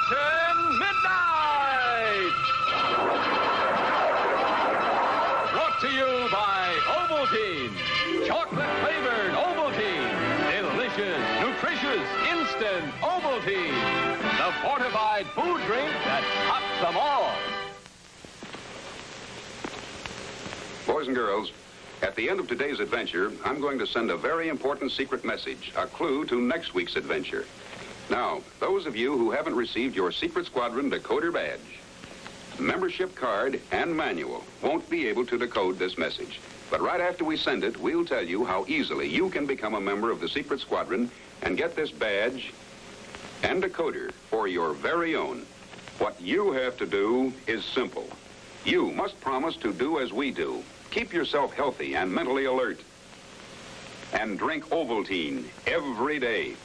Captain Midnight! Brought to you by Ovaltine. Chocolate-flavored Ovaltine. Delicious, nutritious, instant Ovaltine. The fortified food drink that tops them all. Boys and girls, at the end of today's adventure, I'm going to send a very important secret message, a clue to next week's adventure. Now, those of you who haven't received your Secret Squadron decoder badge, membership card, and manual won't be able to decode this message. But right after we send it, we'll tell you how easily you can become a member of the Secret Squadron and get this badge and decoder for your very own. What you have to do is simple. You must promise to do as we do. Keep yourself healthy and mentally alert. And drink Ovaltine every day.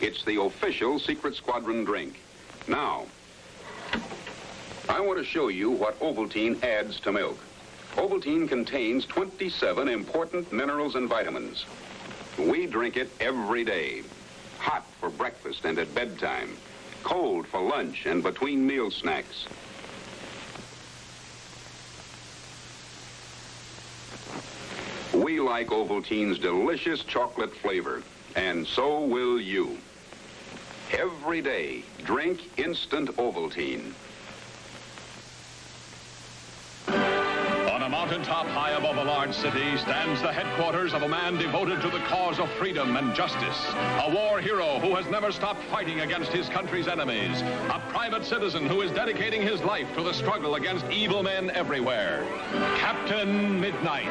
It's the official Secret Squadron drink. Now, I want to show you what Ovaltine adds to milk. Ovaltine contains 27 important minerals and vitamins. We drink it every day. Hot for breakfast and at bedtime. Cold for lunch and between meal snacks. We like Ovaltine's delicious chocolate flavor, and so will you. Every day, drink instant Ovaltine. On a mountaintop high above a large city stands the headquarters of a man devoted to the cause of freedom and justice. A war hero who has never stopped fighting against his country's enemies. A private citizen who is dedicating his life to the struggle against evil men everywhere. Captain Midnight.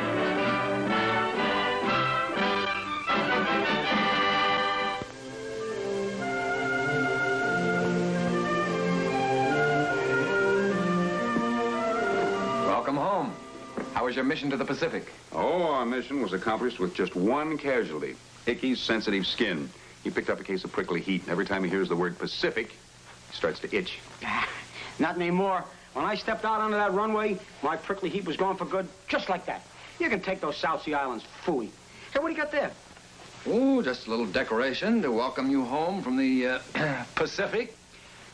Welcome home. How was your mission to the Pacific? Oh, our mission was accomplished with just one casualty. Icky's sensitive skin. He picked up a case of prickly heat, and every time he hears the word Pacific, he starts to itch. Not anymore. When I stepped out onto that runway, my prickly heat was gone for good, just like that. You can take those South Sea Islands, phooey. Hey, what do you got there? Oh, just a little decoration to welcome you home from the Pacific.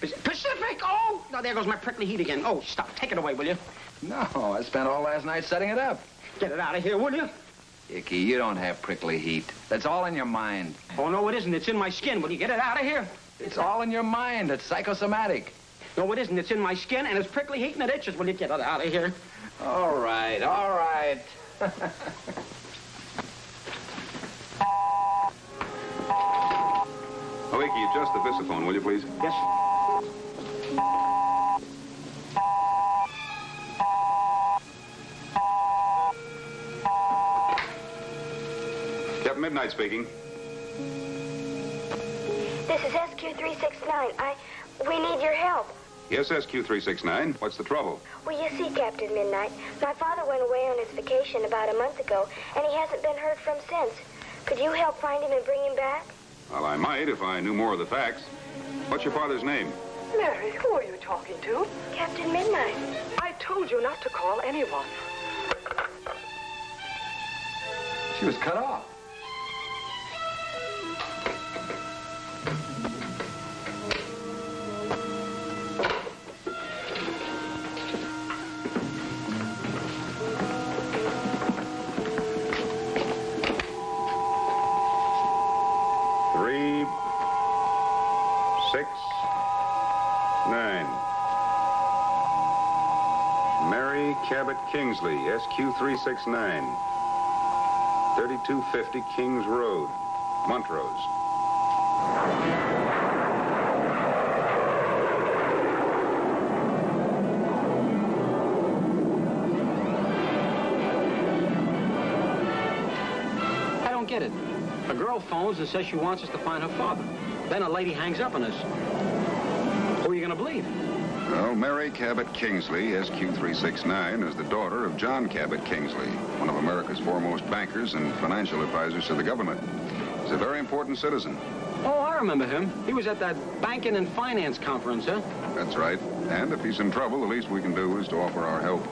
Pacific! Oh! Now, there goes my prickly heat again. Oh, stop. Take it away, will you? No, I spent all last night setting it up. Get it out of here, will you? Icky, you don't have prickly heat. That's all in your mind. Oh, no, it isn't. It's in my skin. Will you get it out of here? It's all in your mind. It's psychosomatic. No, it isn't. It's in my skin, and it's prickly heat, and it itches. Will you get it out of here? All right, all right. Oh, Icky, adjust the visiphone, will you, please? Yes. Captain Midnight speaking. This is SQ369. We need your help. Yes, SQ369. What's the trouble? Well, you see, Captain Midnight, my father went away on his vacation about a month ago, and he hasn't been heard from since. Could you help find him and bring him back? Well, I might if I knew more of the facts. What's your father's name? Mary, who are you talking to? Captain Midnight. I told you not to call anyone. She was cut off. Cabot Kingsley, SQ369, 3250 Kings Road, Montrose. I don't get it. A girl phones and says she wants us to find her father. Then a lady hangs up on us. Who are you going to believe? Well, Mary Cabot Kingsley, SQ369, is the daughter of John Cabot Kingsley, one of America's foremost bankers and financial advisors to the government. He's a very important citizen. Oh, I remember him. He was at that banking and finance conference, huh? That's right. And if he's in trouble, the least we can do is to offer our help.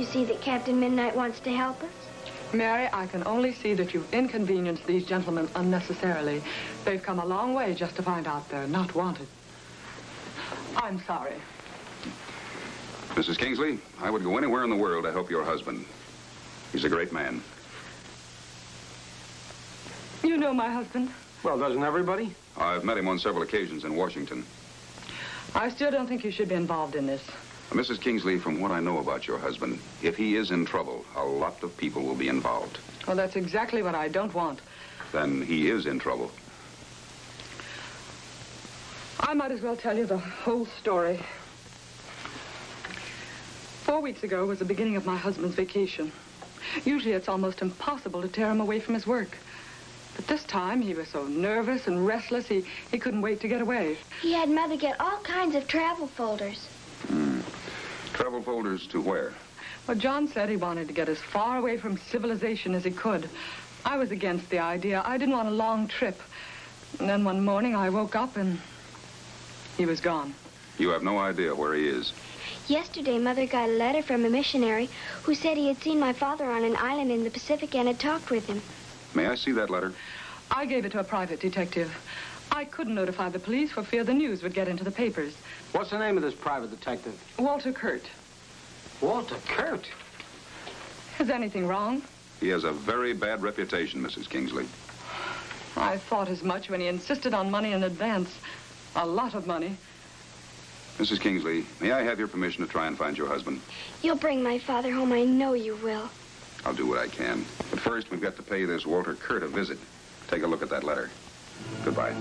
you see that Captain Midnight wants to help us? Mary, I can only see that you've inconvenienced these gentlemen unnecessarily. They've come a long way just to find out they're not wanted. I'm sorry. Mrs. Kingsley, I would go anywhere in the world to help your husband. He's a great man. You know my husband. Well, doesn't everybody? I've met him on several occasions in Washington. I still don't think you should be involved in this. Mrs. Kingsley, from what I know about your husband, if he is in trouble, a lot of people will be involved. Well, that's exactly what I don't want. Then he is in trouble. I might as well tell you the whole story. 4 weeks ago was the beginning of my husband's vacation. Usually it's almost impossible to tear him away from his work. But this time he was so nervous and restless, he couldn't wait to get away. He had Mother get all kinds of travel folders. Travel folders to where? Well, John said he wanted to get as far away from civilization as he could. I was against the idea. I didn't want a long trip. And then one morning I woke up and he was gone. You have no idea where he is. Yesterday, Mother got a letter from a missionary who said he had seen my father on an island in the Pacific and had talked with him. May I see that letter? I gave it to a private detective. I couldn't notify the police for fear the news would get into the papers. What's the name of this private detective? Walter Kurt. Walter Kurt? Is anything wrong? He has a very bad reputation, Mrs. Kingsley. I thought as much when he insisted on money in advance. A lot of money. Mrs. Kingsley, may I have your permission to try and find your husband? You'll bring my father home, I know you will. I'll do what I can. But first, we've got to pay this Walter Kurt a visit. Take a look at that letter. Goodbye.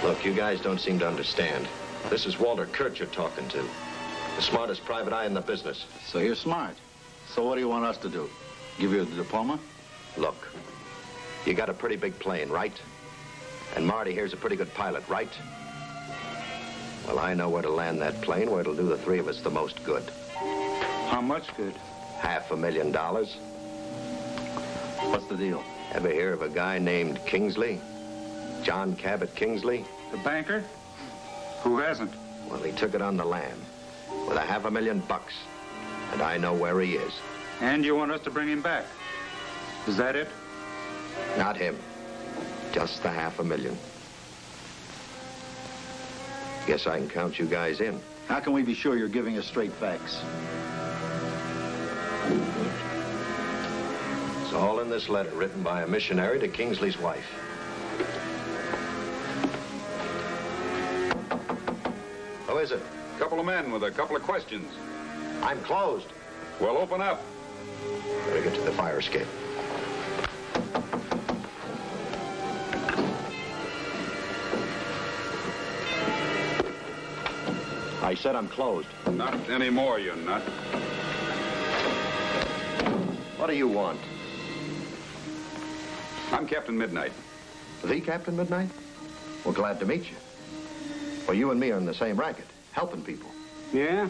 Look, you guys don't seem to understand. This is Walter Kurt you're talking to. The smartest private eye in the business. So you're smart. So what do you want us to do? Give you the diploma? Look, you got a pretty big plane, right? And Marty here's a pretty good pilot, right? Well, I know where to land that plane, where it'll do the three of us the most good. How much good? $500,000. What's the deal? Ever hear of a guy named Kingsley? John Cabot Kingsley? The banker? Who hasn't? Well, he took it on the lam with $500,000. And I know where he is. And you want us to bring him back? Is that it? Not him. Just the $500,000. Guess I can count you guys in. How can we be sure you're giving us straight facts? It's all in this letter written by a missionary to Kingsley's wife. Who is it? A couple of men with a couple of questions. I'm closed. Well, open up. Better get to the fire escape. I said I'm closed. Not anymore, you nut. What do you want? I'm Captain Midnight. The Captain Midnight? Well, glad to meet you. Well, you and me are in the same racket, helping people. Yeah?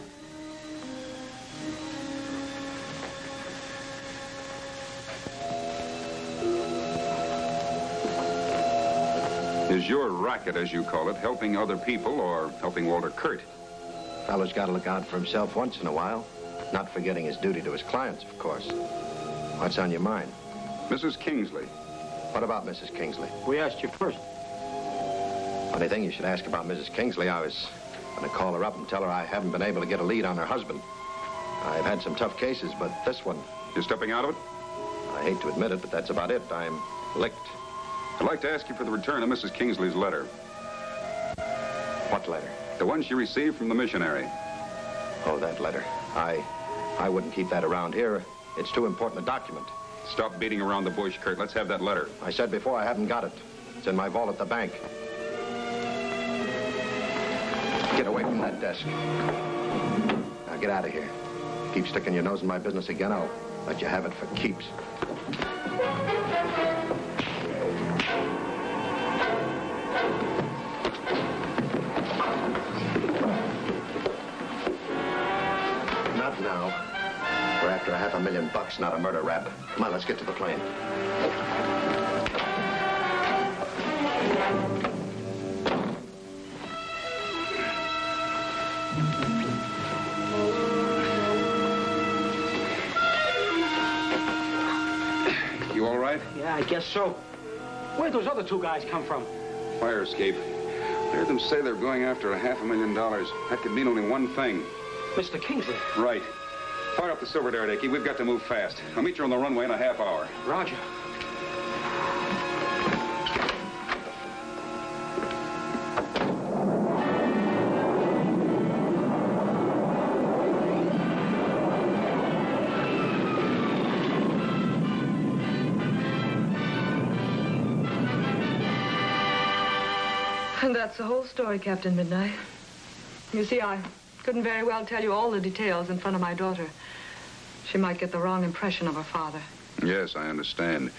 Is your racket, as you call it, helping other people or helping Walter Kurt? Fella's got to look out for himself once in a while. Not forgetting his duty to his clients, of course. What's on your mind? Mrs. Kingsley. What about Mrs. Kingsley? We asked you first. Funny thing you should ask about Mrs. Kingsley. I was going to call her up and tell her I haven't been able to get a lead on her husband. I've had some tough cases, but this one... You're stepping out of it? I hate to admit it, but that's about it. I'm licked. I'd like to ask you for the return of Mrs. Kingsley's letter. What letter? The one she received from the missionary. Oh, that letter. I wouldn't keep that around here. It's too important a document. Stop beating around the bush, Kurt. Let's have that letter. I said before I haven't got it. It's in my vault at the bank. Get away from that desk. Now get out of here. Keep sticking your nose in my business again, I'll let you have it for keeps. now. We're after $500,000, not a murder rap. Come on, let's get to the plane. You all right? Yeah, I guess so. Where'd those other two guys come from? Fire escape. I heard them say they're going after $500,000. That could mean only one thing. Mr. Kingsley. Right. Fire up the Silver Dart, Icky. We've got to move fast. I'll meet you on the runway in a half hour. Roger. And that's the whole story, Captain Midnight. You see, I couldn't very well tell you all the details in front of my daughter. She might get the wrong impression of her father. Yes, I understand.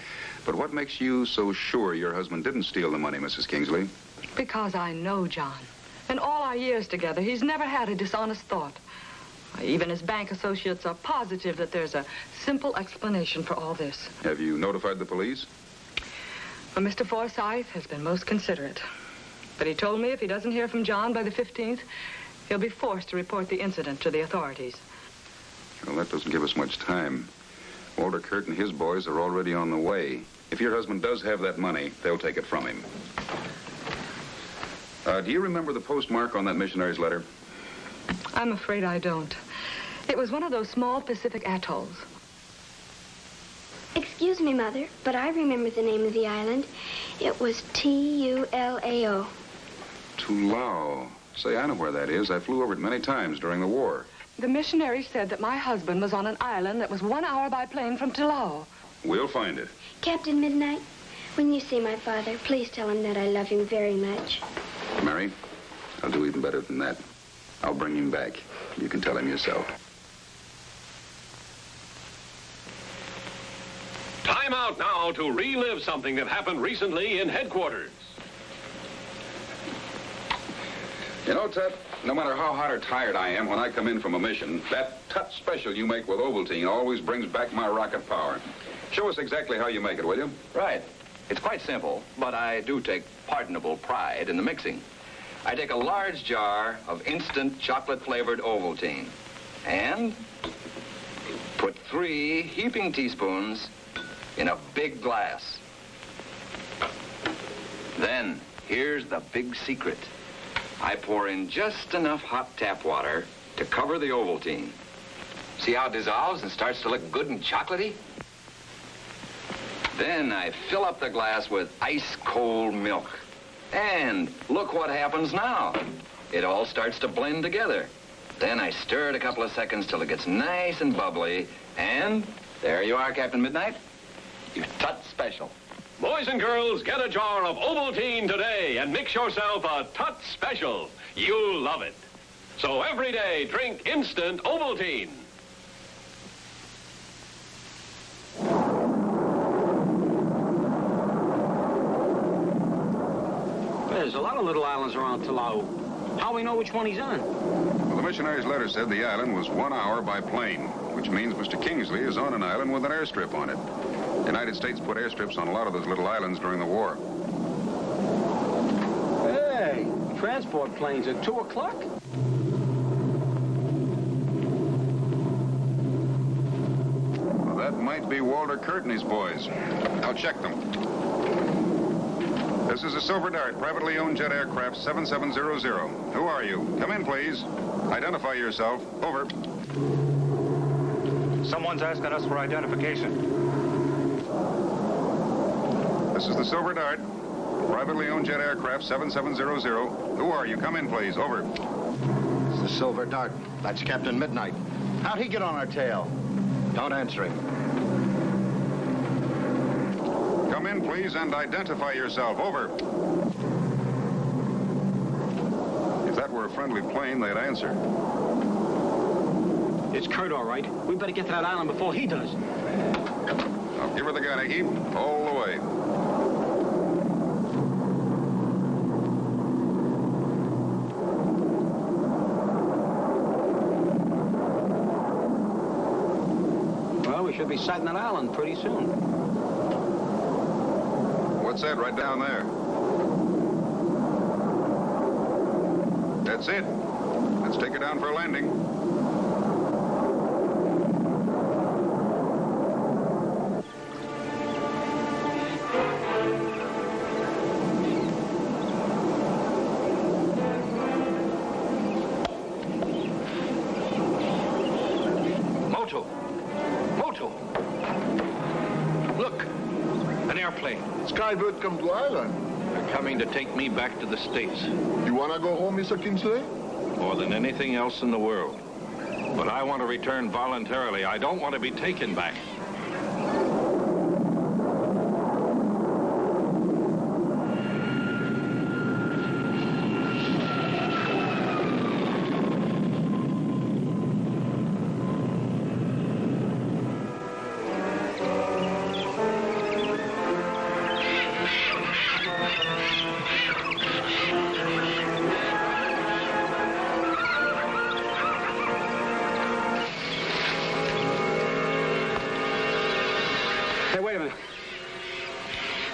But what makes you so sure your husband didn't steal the money, Mrs. Kingsley? Because I know John. In all our years together, he's never had a dishonest thought. Even his bank associates are positive that there's a simple explanation for all this. Have you notified the police? Well, Mr. Forsythe has been most considerate. But he told me if he doesn't hear from John by the 15th, he'll be forced to report the incident to the authorities. Well, that doesn't give us much time. Walter Kurt and his boys are already on the way. If your husband does have that money, they'll take it from him. Do you remember the postmark on that missionary's letter? I'm afraid I don't. It was one of those small Pacific atolls. Excuse me, Mother, but I remember the name of the island. It was Tulao. Tulao. Say, I know where that is. I flew over it many times during the war. The missionary said that my husband was on an island that was 1 hour by plane from Tulao. We'll find it. Captain Midnight, when you see my father, please tell him that I love him very much. Mary, I'll do even better than that. I'll bring him back. You can tell him yourself. Time out now to relive something that happened recently in headquarters. You know, Tut, no matter how hot or tired I am when I come in from a mission, that Tut special you make with Ovaltine always brings back my rocket power. Show us exactly how you make it, will you? Right. It's quite simple, but I do take pardonable pride in the mixing. I take a large jar of instant chocolate-flavored Ovaltine and put 3 heaping teaspoons in a big glass. Then, here's the big secret. I pour in just enough hot tap water to cover the Ovaltine. See how it dissolves and starts to look good and chocolatey? Then I fill up the glass with ice-cold milk. And look what happens now. It all starts to blend together. Then I stir it a couple of seconds till it gets nice and bubbly. And there you are, Captain Midnight. Your Tut special. Boys and girls, get a jar of Ovaltine today and mix yourself a Tut Special. You'll love it. So every day, drink instant Ovaltine. There's a lot of little islands around Tulao. How we know which one he's on? Well, the missionary's letter said the island was 1 hour by plane, which means Mr. Kingsley is on an island with an airstrip on it. The United States put airstrips on a lot of those little islands during the war. Hey, transport planes at 2 o'clock? Well, that might be Walter Kurt and his boys. I'll check them. This is a Silver Dart, privately owned jet aircraft 7700. Who are you? Come in, please. Identify yourself. Over. Someone's asking us for identification. This is the Silver Dart, privately owned jet aircraft 7700. Who are you? Come in, please. Over. It's the Silver Dart. That's Captain Midnight. How'd he get on our tail? Don't answer him. Come in, please, and identify yourself. Over. If that were a friendly plane, they'd answer. It's Kurt, all right. We better get to that island before he does. Now, give her the gun, Iggy. All the way. we should be sighting that island pretty soon. What's that right down there? That's it. Let's take her down for a landing. Moto! Look! An airplane. Skybird come to island. They're coming to take me back to the States. You wanna go home, Mr. Kingsley? More than anything else in the world. But I want to return voluntarily. I don't want to be taken back. Hey, wait a minute.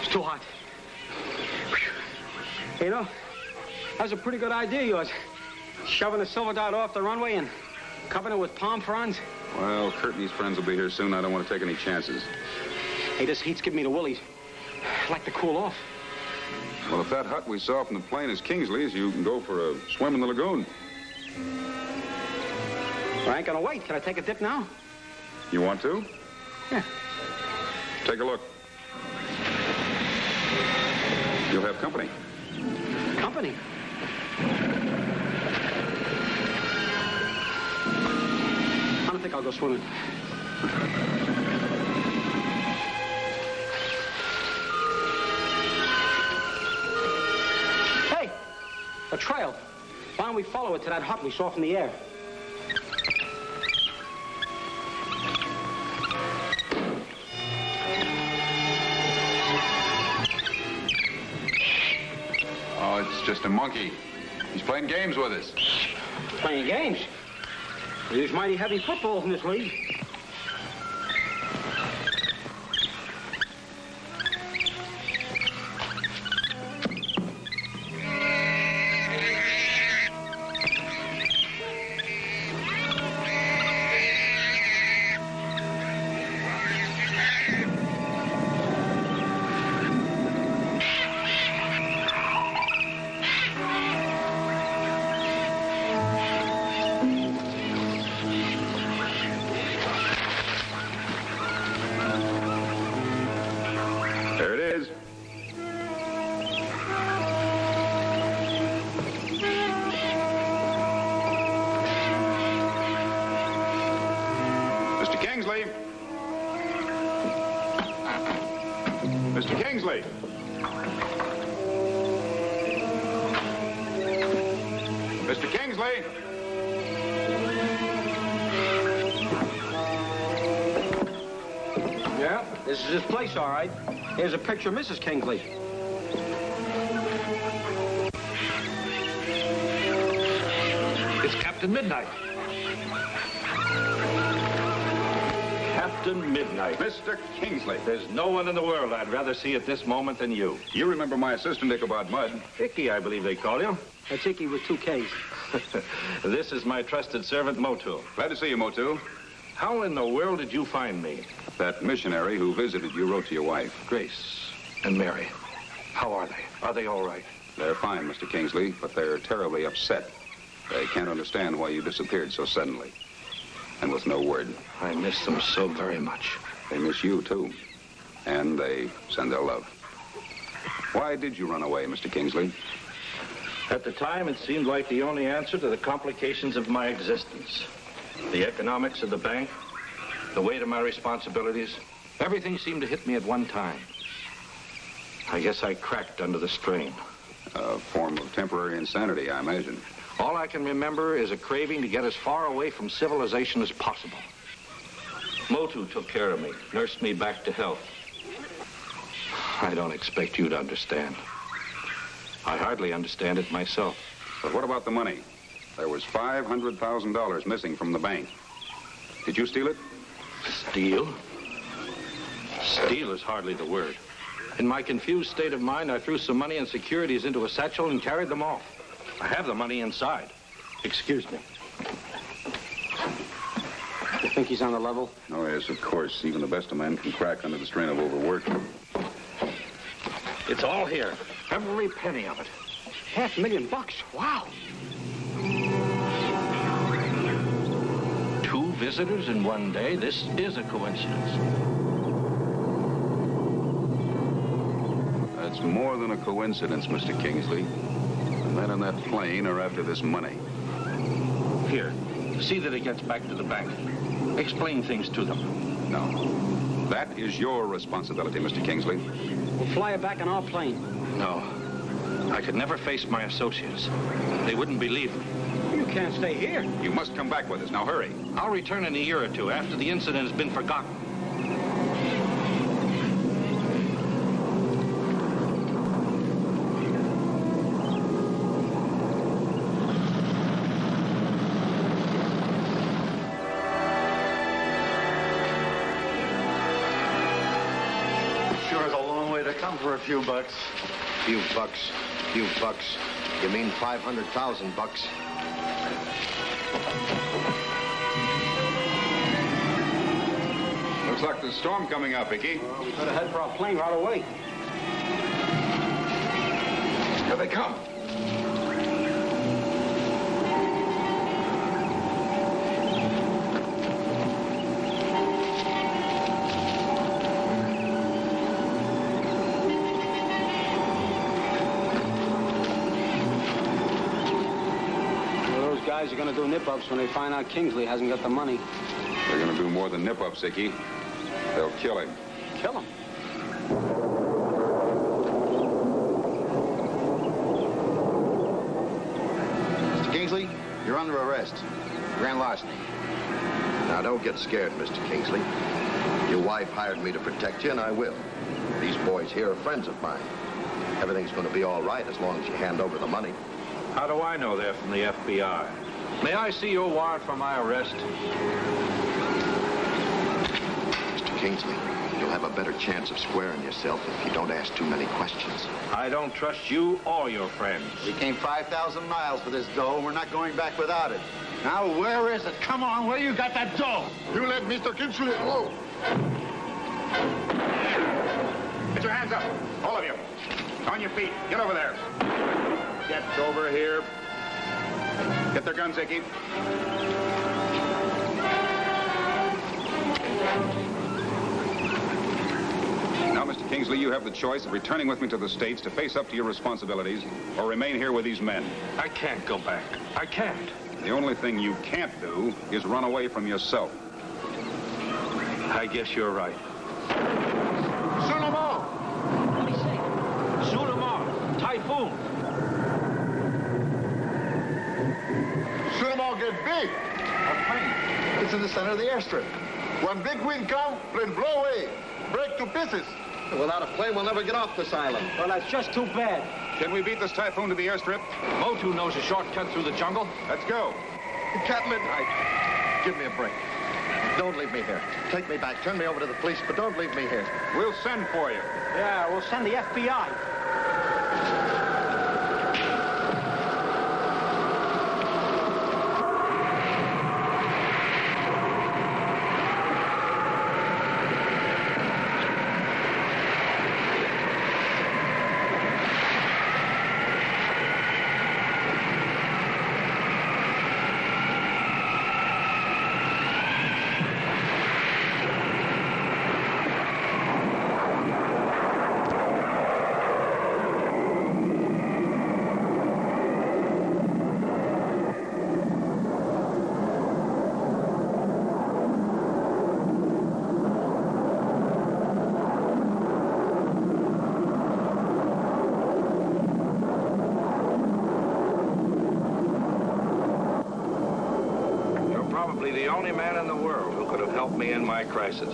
It's too hot. You know, that was a pretty good idea of yours. Shoving the silver dot off the runway and covering it with palm fronds. Well, Kurt and his friends will be here soon. I don't want to take any chances. Hey, this heat's giving me the willies. I'd like to cool off. Well, if that hut we saw from the plane is Kingsley's, you can go for a swim in the lagoon. Well, I ain't gonna wait. Can I take a dip now? You want to? Yeah. Take a look. You'll have company. Company? I don't think I'll go swimming. Hey! A trail. Why don't we follow it to that hut we saw from the air? Oh, it's just a monkey. He's playing games with us. Playing games? We use mighty heavy footballs in this league. There it is. Mr. Kingsley. Mr. Kingsley. Mr. Kingsley. Yeah, this is his place, all right. Here's a picture of Mrs. Kingsley. It's Captain Midnight. Captain Midnight. Mr. Kingsley. There's no one in the world I'd rather see at this moment than you. You remember my assistant, Ichabod Mudd. Icky, I believe they call you. That's Icky with 2 Ks. This is my trusted servant, Motu. Glad to see you, Motu. How in the world did you find me? That missionary who visited you wrote to your wife. Grace and Mary. How are they? Are they all right? They're fine, Mr. Kingsley, but they're terribly upset. They can't understand why you disappeared so suddenly. And with no word. I miss them so very much. They miss you, too. And they send their love. Why did you run away, Mr. Kingsley? At the time, it seemed like the only answer to the complications of my existence. The economics of the bank, the weight of my responsibilities, everything seemed to hit me at one time. I guess I cracked under the strain. A form of temporary insanity, I imagine. All I can remember is a craving to get as far away from civilization as possible. Motu took care of me, nursed me back to health. I don't expect you to understand. I hardly understand it myself. But what about the money? There was $500,000 missing from the bank. Did you steal it? Steal? Steal is hardly the word. In my confused state of mind, I threw some money and securities into a satchel and carried them off. I have the money inside. Excuse me. You think he's on the level? Oh, yes, of course. Even the best of men can crack under the strain of overwork. It's all here. Every penny of it. $500,000. Wow. 2 visitors in one day. This is a coincidence. That's more than a coincidence, Mr. Kingsley. The men on that plane are after this money. Here, see that it gets back to the bank. Explain things to them. No. That is your responsibility, Mr. Kingsley. We'll fly it back on our plane. No. I could never face my associates. They wouldn't believe me. You can't stay here. You must come back with us. Now, hurry. I'll return in a year or two after the incident has been forgotten. Sure is a long way to come for a few bucks. Few bucks. Few bucks. You mean 500,000 bucks? Looks like there's a storm coming up, Icky. We better head for our plane right away. Here they come. Guys are going to do nip-ups when they find out Kingsley hasn't got the money. They're going to do more than nip-ups, Icky. They'll kill him. Kill him. Mr. Kingsley, you're under arrest. Grand larceny. Now, don't get scared, Mr. Kingsley. Your wife hired me to protect you, and I will. These boys here are friends of mine. Everything's going to be all right as long as you hand over the money. How do I know they're from the FBI? May I see your warrant for my arrest? Mr. Kingsley, you'll have a better chance of squaring yourself if you don't ask too many questions. I don't trust you or your friends. We came 5,000 miles for this dough, and we're not going back without it. Now, where is it? Come on, where you got that dough? You let Mr. Kingsley alone. Get your hands up, all of you. On your feet. Get over there. Get over here. Get their guns, Icky. Now, Mr. Kingsley, you have the choice of returning with me to the States to face up to your responsibilities or remain here with these men. I can't go back. I can't. The only thing you can't do is run away from yourself. I guess you're right. Shoot them all. What do you say? Shoot them all. Typhoon. Shoot them all get big. A plane. It's in the center of the airstrip. When big wind come, plane blow away. Break to pieces. Without a plane, we'll never get off this island. Well, that's just too bad. Can we beat this typhoon to the airstrip? Motu knows a shortcut through the jungle. Let's go. Catlin, give me a break. Don't leave me here. Take me back. Turn me over to the police, but don't leave me here. We'll send for you. Yeah, we'll send the FBI. The only man in the world who could have helped me in my crisis.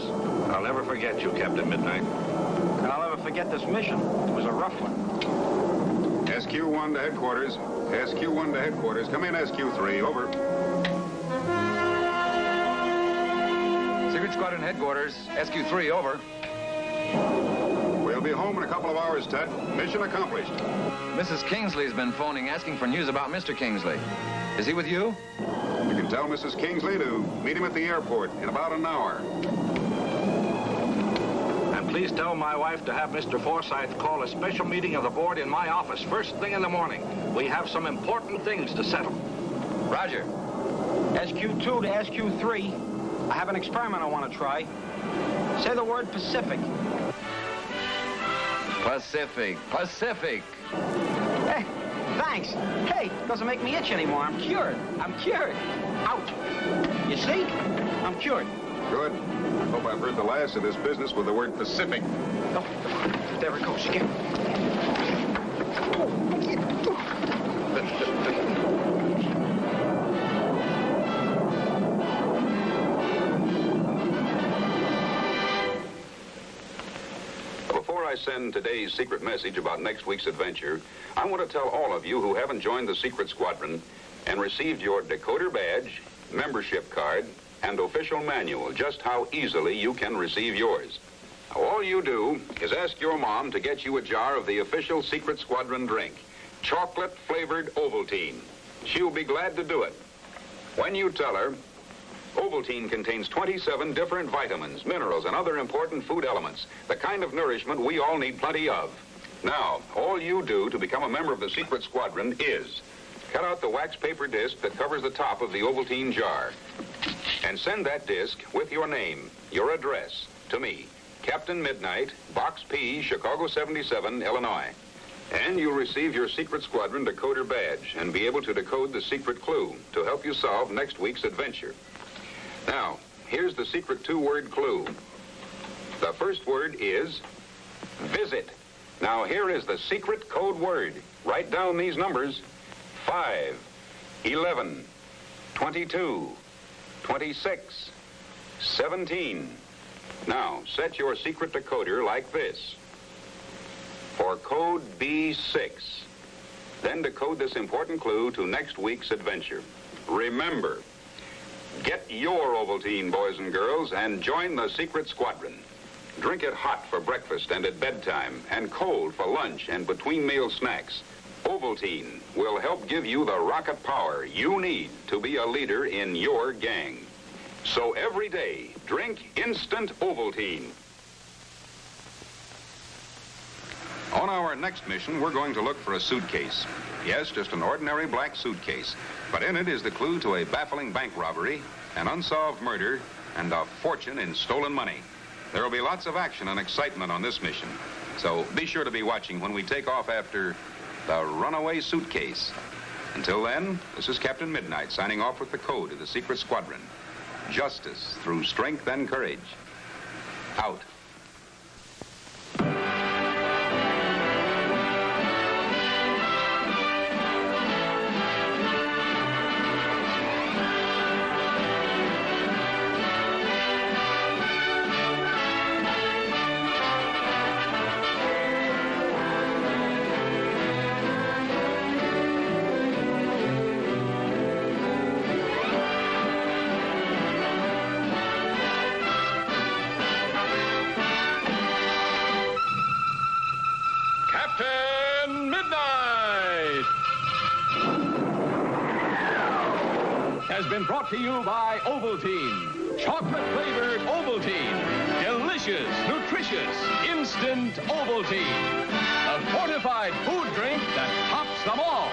I'll never forget you, Captain Midnight. And I'll never forget this mission. It was a rough one. SQ-1 to headquarters. SQ-1 to headquarters. Come in, SQ-3. Over. Secret Squadron headquarters. SQ3, over. We'll be home in a couple of hours, Ted. Mission accomplished. Mrs. Kingsley's been phoning, asking for news about Mr. Kingsley. Is he with you? You can tell Mrs. Kingsley to meet him at the airport in about an hour. And please tell my wife to have Mr. Forsythe call a special meeting of the board in my office first thing in the morning. We have some important things to settle. Roger. SQ2 to SQ3. I have an experiment I want to try. Say the word Pacific. Pacific. Pacific. Hey, thanks. Hey, doesn't make me itch anymore. I'm cured. I'm cured. Out. You see? I'm cured. Good. I hope I've heard the last of this business with the word Pacific. Oh, there it goes again. Before I send today's secret message about next week's adventure, I want to tell all of you who haven't joined the secret squadron and received your decoder badge, membership card, and official manual just how easily you can receive yours. Now, all you do is ask your mom to get you a jar of the official secret squadron drink, chocolate-flavored Ovaltine. She'll be glad to do it. When you tell her, Ovaltine contains 27 different vitamins, minerals, and other important food elements, the kind of nourishment we all need plenty of. Now, all you do to become a member of the secret squadron is cut out the wax paper disc that covers the top of the Ovaltine jar and send that disc with your name, your address, to me, Captain Midnight, Box P, Chicago 77, Illinois. And you'll receive your secret squadron decoder badge and be able to decode the secret clue to help you solve next week's adventure. Now, here's the secret two-word clue. The first word is visit. Now, here is the secret code word. Write down these numbers: 5, 11, 22, 26, 17. Now, set your secret decoder like this. For code B6. Then decode this important clue to next week's adventure. Remember, get your Ovaltine, boys and girls, and join the secret squadron. Drink it hot for breakfast and at bedtime, and cold for lunch and between meal snacks. Ovaltine will help give you the rocket power you need to be a leader in your gang. So every day, drink instant Ovaltine. On our next mission, we're going to look for a suitcase. Yes, just an ordinary black suitcase. But in it is the clue to a baffling bank robbery, an unsolved murder, and a fortune in stolen money. There will be lots of action and excitement on this mission. So be sure to be watching when we take off after the runaway suitcase. Until then, this is Captain Midnight signing off with the code of the secret squadron. Justice through strength and courage. Out. Captain Midnight has been brought to you by Ovaltine. Chocolate-flavored Ovaltine. Delicious, nutritious, instant Ovaltine. A fortified food drink that tops them all.